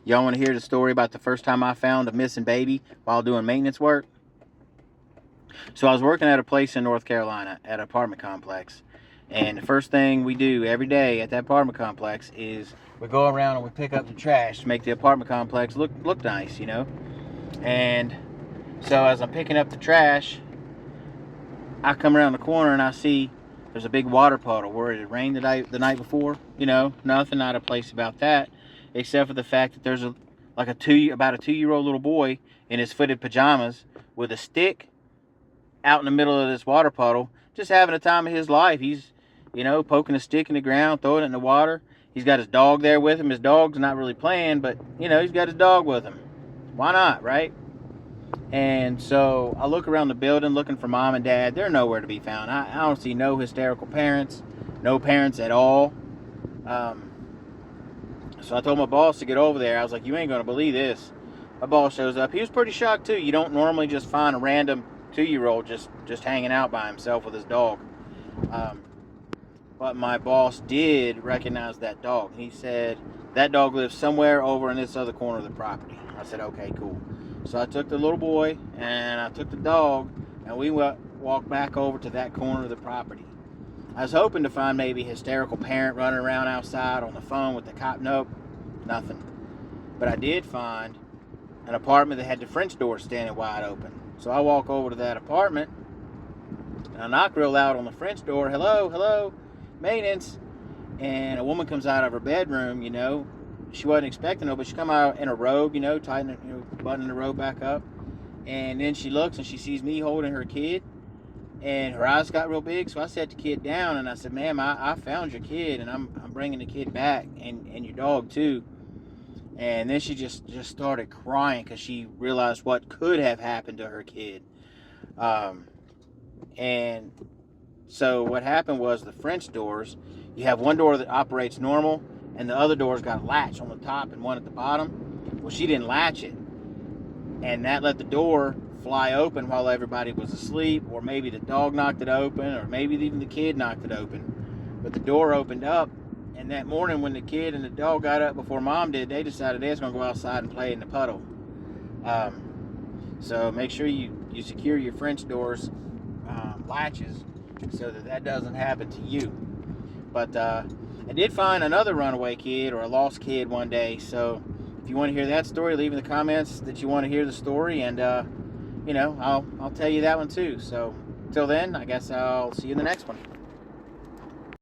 Y'all want to hear the story about the first time I found a missing baby while doing maintenance work? So I was working at a place in North Carolina at an apartment complex. And the first thing we do every day at that apartment complex is we go around and we pick up the trash to make the apartment complex look nice, you know? And so as I'm picking up the trash, I come around the corner and I see there's a big water puddle where it had rained the night before. You know, nothing out of place about that, except for the fact that there's about a 2-year-old little boy in his footed pajamas with a stick out in the middle of this water puddle, just having the time of his life. He's, poking a stick in the ground, throwing it in the water. He's got his dog there with him. His dog's not really playing, but, he's got his dog with him. Why not, right? And so I look around the building looking for mom and dad. They're nowhere to be found. I don't see no hysterical parents, no parents at all. So I told my boss to get over there. I was like, you ain't going to believe this. My boss shows up. He was pretty shocked too. You don't normally just find a random 2-year-old just hanging out by himself with his dog. But my boss did recognize that dog. He said, that dog lives somewhere over in this other corner of the property. I said, okay, cool. So I took the little boy and I took the dog and we walked back over to that corner of the property. I was hoping to find maybe a hysterical parent running around outside on the phone with the cop. Nope, nothing. But I did find an apartment that had the French door standing wide open. So I walk over to that apartment and I knock real loud on the French door. Hello, hello, maintenance. And a woman comes out of her bedroom, She wasn't expecting her, but she come out in a robe, buttoning the robe back up. And then she looks and she sees me holding her kid. And her eyes got real big, so I set the kid down and I said, ma'am, I found your kid and I'm bringing the kid back and your dog too. And then she just started crying because she realized what could have happened to her kid. And so what happened was the French doors, you have one door that operates normal and the other door's got a latch on the top and one at the bottom. Well, she didn't latch it. And that let the door fly open while everybody was asleep, or maybe the dog knocked it open, or maybe even the kid knocked it open. But the door opened up, and that morning when the kid and the dog got up before mom did, they decided they was going to go outside and play in the puddle. So make sure you secure your French doors latches so that doesn't happen to you. But I did find another runaway kid or a lost kid one day. So if you want to hear that story, leave in the comments that you want to hear the story, and I'll tell you that one too. So till then, I guess I'll see you in the next one.